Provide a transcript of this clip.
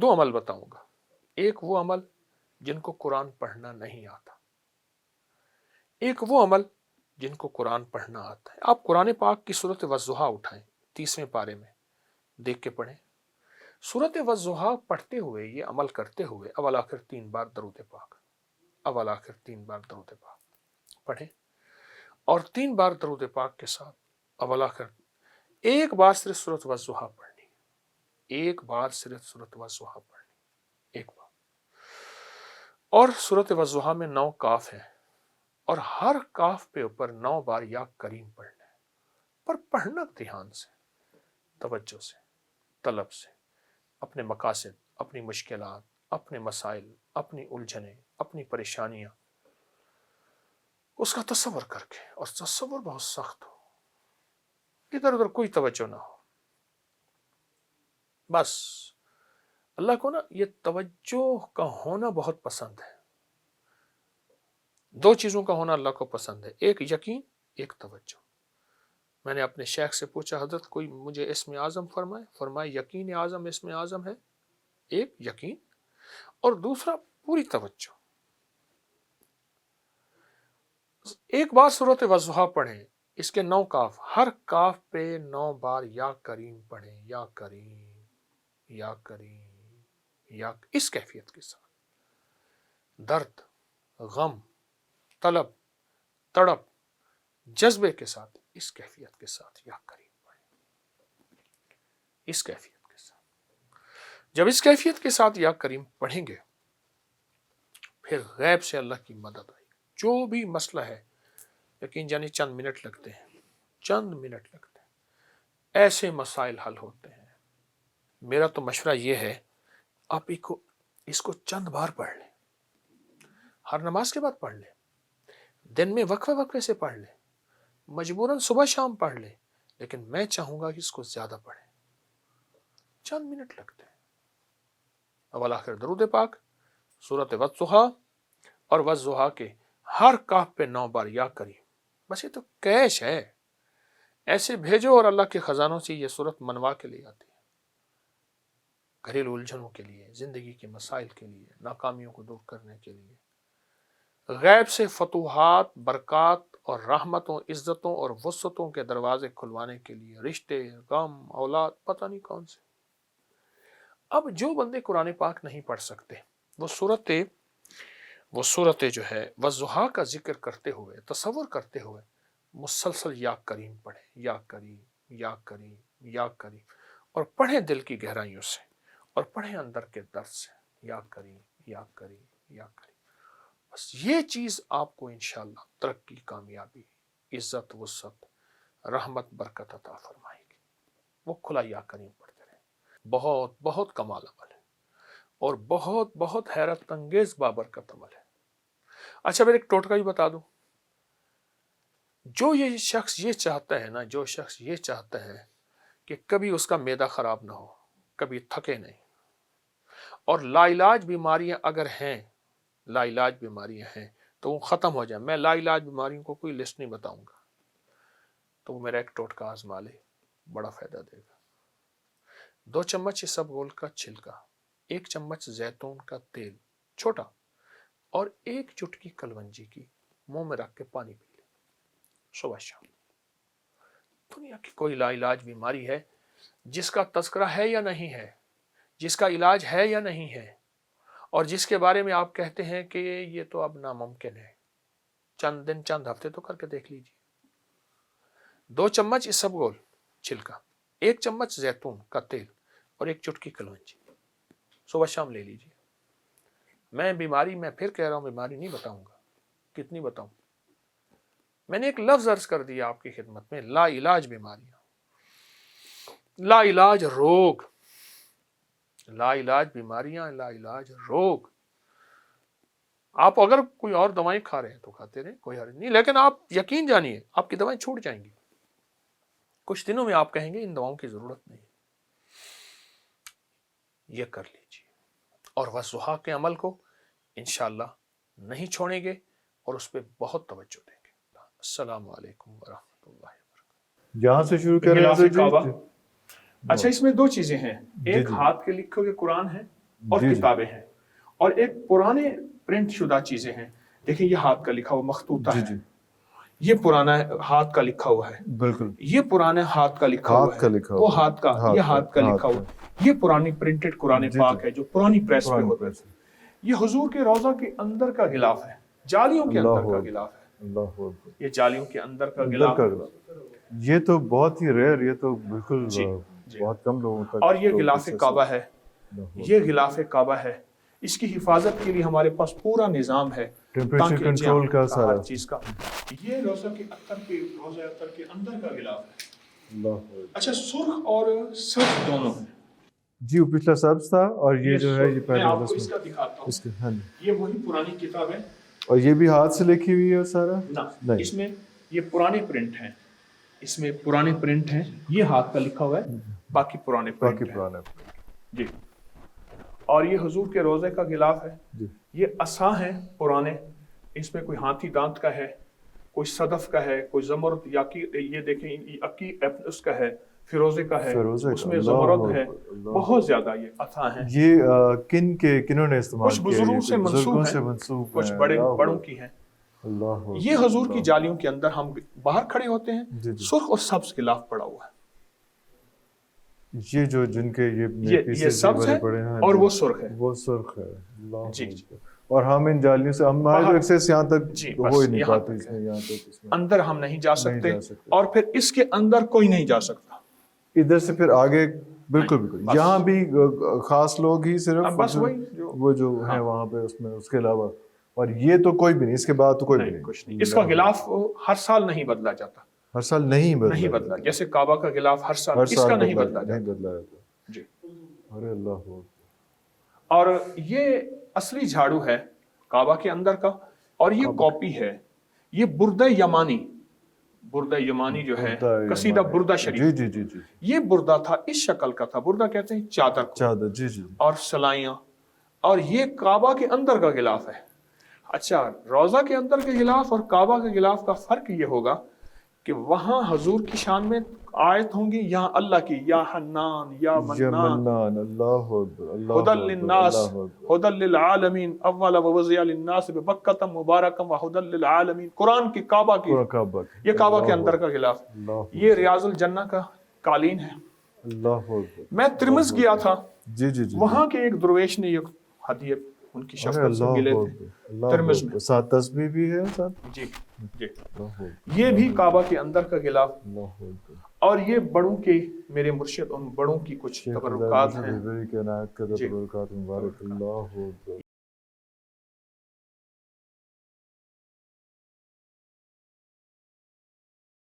दो अमल बताऊंगा। एक वो अमल जिनको कुरान पढ़ना नहीं आता, एक वो अमल जिनको कुरान पढ़ना आता है। आप कुरान पाक की सूरत वज़्ज़ुहा उठाएं, 30वें पारे में देख के पढ़ें। सूरत वज़्ज़ुहा पढ़ते हुए, ये अमल करते हुए अवल आखिर 3 बार दरूद पाक, अवल आखिर 3 बार दरूद पाक पढ़ें, और 3 बार दरूद पाक के साथ अवल आखिर एक बार सिर्फ सूरत वज़्ज़ुहा पढ़नी, एक बार सिर्फ सूरत वज़्ज़ुहा पढ़नी, एक बार। और सूरत वज़्ज़ुहा में 9 काफ है, और हर काफ पे ऊपर 9 बार या करीम पढ़ना है, पर पढ़ना ध्यान से, तवज्जो से, तलब से, अपने मकासद, अपनी मुश्किलात, अपने मसाइल, अपनी उलझने, अपनी परेशानियां, उसका तसव्वुर करके, और तसव्वुर बहुत सख्त हो, इधर उधर कोई तवज्जो ना हो। बस अल्लाह को ना ये तवज्जो का होना बहुत पसंद है। 2 चीज़ों का होना अल्लाह को पसंद है, एक यकीन, एक तवज्जो। मैंने अपने शेख से पूछा, हजरत कोई मुझे इसमें आज़म फरमाए। फरमाए यकीन आज़म इसमें आज़म है, एक यकीन, और दूसरा पूरी तवज्जो। एक बार सूरत वज़्ज़ुहा पढ़ें, इसके 9 काफ, हर काफ पे 9 बार या करीम पढ़ें, या करीम, या करीम, या, इस कैफियत के साथ, दर्द, गम, तलब, तड़प, जज्बे के साथ, इस कैफियत के साथ या करीम पढ़ें, इस कैफियत के साथ। जब इस कैफियत के साथ या करीम पढ़ेंगे, फिर गैब से अल्लाह की मदद आएगी। जो भी मसला है, यकीन जानिए चंद मिनट लगते हैं, चंद मिनट लगते हैं, ऐसे मसाइल हल होते हैं। मेरा तो मशवरा ये है, आप इसको चंद बार पढ़ लें, हर नमाज के बाद पढ़ लें, दिन में वक्फे वक्फे से पढ़ लें, मजबूरन सुबह शाम पढ़ लें, लेकिन मैं चाहूंगा कि इसको ज्यादा पढ़ें, चंद मिनट लगते हैं। अवल आखिर दरूद पाक, सूरत वज़्ज़ुहा, और वज़्ज़ुहा के हर काफ पे 9 बार या करीम। बस ये तो कैश है, ऐसे भेजो और अल्लाह के खजानों से ये सूरत मनवा के ले आती है, घरेलू उलझनों के लिए, जिंदगी के मसाइल के लिए, नाकामियों को दूर करने के लिए, गैब से फतूहात, बरक़ात और रहमतों, इज्जतों और वसअतों के दरवाजे खुलवाने के लिए, रिश्ते, गम, औलाद, पता नहीं कौन से। अब जो बंदे कुरान पाक नहीं पढ़ सकते, वो सूरत जो है वज़्ज़ुहा का जिक्र करते हुए, तसव्वुर करते हुए मुसलसल या करीम पढ़े, या करीम, या करीम, या करीम, और पढ़े दिल की गहराइयों से, और पढ़े अंदर के दर्द से, या करीम, या करीम, या करीम। बस ये चीज़ आपको इंशाअल्लाह तरक्की, कामयाबी, इज्जत, वसअत, रहमत, बरकत अता फरमाएगी। वो खुला या करीम पढ़ते रहे, बहुत बहुत कमाल अमल है, और बहुत बहुत हैरत अंगेज बाबरकत अमल है। अच्छा, मैं एक टोटका ही बता दूं, जो शख्स ये चाहता है कि कभी उसका मैदा खराब ना हो, कभी थके नहीं, और लाइलाज बीमारियां अगर हैं, लाइलाज बीमारियां हैं तो वो ख़त्म हो जाए, मैं लाइलाज बीमारियों को कोई लिस्ट नहीं बताऊंगा, तो वो मेरा एक टोटका आजमा ले, बड़ा फ़ायदा देगा। 2 चम्मच इसबगोल का छिलका, 1 चम्मच जैतून का तेल छोटा, और 1 चुटकी कलवंजी की मुंह में रख के पानी पी ले सुबह शाम। दुनिया की कोई लाइलाज बीमारी है जिसका तज़किरा है या नहीं है, जिसका इलाज है या नहीं है, और जिसके बारे में आप कहते हैं कि ये तो अब नामुमकिन है, चंद दिन, चंद हफ्ते तो करके देख लीजिए। 2 चम्मच इसबगोल छिलका, 1 चम्मच जैतून का तेल, और 1 चुटकी कलवंजी, सुबह शाम ले लीजिए। मैं फिर कह रहा हूं, बीमारी नहीं बताऊंगा, कितनी बताऊं। मैंने एक लफ्ज अर्ज कर दिया आपकी खिदमत में, ला इलाज बीमारियां, ला इलाज रोग, ला इलाज बीमारियां, ला इलाज रोग। आप अगर कोई और दवाएं खा रहे हैं तो खाते रहे, कोई हर्ज नहीं, लेकिन आप यकीन जानिए आपकी दवाएं छूट जाएंगी। कुछ दिनों में आप कहेंगे इन दवाओं की जरूरत नहीं। ये कर लीजिए, और वज़्ज़ुहा के अमल को इंशाअल्लाह नहीं छोड़ेंगे, और उस पर बहुत तवज्जो देंगे। अस्सलामु अलैकुम वरहमतुल्लाहि वबरकातुहू। जहाँ से शुरू करें गिलाफ़े काबा। जी। अच्छा, इसमें 2 चीजें हैं, जी एक जी हाथ के लिखे हुए कुरान है, اور کتابیں ہیں اور ایک پرانے پرنٹ شدہ چیزیں ہیں. دیکھیں یہ ہاتھ کا لکھا ہوا مخطوطہ ہے, یہ پرانا ہاتھ کا لکھا ہوا ہے, بالکل یہ پرانا ہاتھ کا لکھا ہوا ہے, وہ ہاتھ کا, یہ ہاتھ کا لکھا ہوا, یہ پرانی پرنٹڈ قرآن پاک ہے جو پرانی پریس پہ ہوتا ہے. یہ حضور کے روضہ کے اندر کا غلاف ہے, جالیوں کے اندر کا غلاف ہے, یہ جالیوں کے اندر کا غلاف ہے. یہ تو بہت ہی ریئر, یہ تو بالکل بہت کم لوگوں تک. اور یہ غلاف کعبہ ہے, یہ غلاف کعبہ ہے. اس کی حفاظت کے لیے ہمارے پاس پورا نظام ہے, ٹیمپریچر کنٹرول کا سارا چیز کا. یہ روضہ کے اختر کے اندر کا غلاف ہے. اچھا سرخ اور سبز دونوں ہیں. جی وہ پچھلا سبز تھا اور یہ جو ہے یہ میں پہلے آپ کو اس کا دکھاتا ہوں. یہ وہی پرانی کتاب ہے اور یہ بھی ہاتھ سے لکھی ہوئی ہے سارا. اس میں یہ پرانے پرنٹ ہیں, اس میں پرانے پرنٹ ہیں, یہ ہاتھ کا لکھا ہوا ہے, باقی پرانے پرنٹ ہیں. جی اور یہ حضور کے روضے کا غلاف ہے. یہ عصا ہیں پرانے, اس میں کوئی ہاتھی دانت کا ہے, کوئی صدف کا ہے, کوئی زمرد یا یہ دیکھیں اس کا ہے, فیروزے کا ہے, اس میں زمرد ہے, بہت زیادہ یہ عصا ہیں. یہ کنہوں نے استعمال کچھ بزرگوں سے منسوب ہیں, کچھ بڑوں کی ہیں. یہ حضور کی جالیوں کے اندر ہم باہر کھڑے ہوتے ہیں, سرخ اور سبز غلاف پڑا ہوا ہے. یہ جو جن کے یہ سبز ہے اور وہ سرخ ہے, وہ سرخ ہے. جی اور ہم ان جالیوں سے ہمارے ایکسس یہاں تک ہو ہی نہیں پاتے, اس میں یہاں تک اندر ہم نہیں جا سکتے اور پھر اس کے اندر کوئی نہیں جا سکتا. ادھر سے پھر آگے بالکل یہاں بھی خاص لوگ ہی صرف بس وہ جو ہیں وہاں پہ, اس میں اس کے علاوہ اور یہ تو کوئی بھی نہیں, اس کے بعد تو کوئی بھی نہیں. اس کا غلاف ہر سال نہیں بدلا جاتا, ہر سال نہیں بدلا, جیسے کعبہ کا غلاف ہر سال اس کا نہیں بدلا جاتا. جی ارے اللہ. اور یہ اصلی جھاڑو ہے کعبہ کے اندر کا, اور یہ کاپی ہے. یہ بردہ یمانی جو ہے قصیدہ بردہ شریف, جی جی جی یہ بردہ تھا, اس شکل کا تھا. بردہ کہتے ہیں چادر, جی جی, اور سلائیاں. اور یہ کعبہ کے اندر کا غلاف ہے. اچھا روضہ کے اندر کے غلاف اور کعبہ کے غلاف کا فرق یہ ہوگا کہ وہاں حضور کی شان میں آیت ہوں گی, یہاں اللہ کی, یا حنان یا منان, ہدی للناس ہدی للعالمین, اول ووضع للناس ببکۃ مبارکا وہدی للعالمین. قرآن کی, کعبہ کی, یہ کعبہ کے اندر کا غلاف. یہ ریاض الجنہ کا قالین ہے. میں ترمذ گیا تھا, وہاں کے ایک درویش نے یہ ہدیہ ان کی شفقت سے ملے تھے. ترمذ میں ساتھ تسبیح بھی ہے ساتھ. جی جی, یہ بھی کعبہ کے اندر کا غلاف. اور یہ بڑوں کے, میرے مرشد ان بڑوں کی کچھ تبرکات ہیں.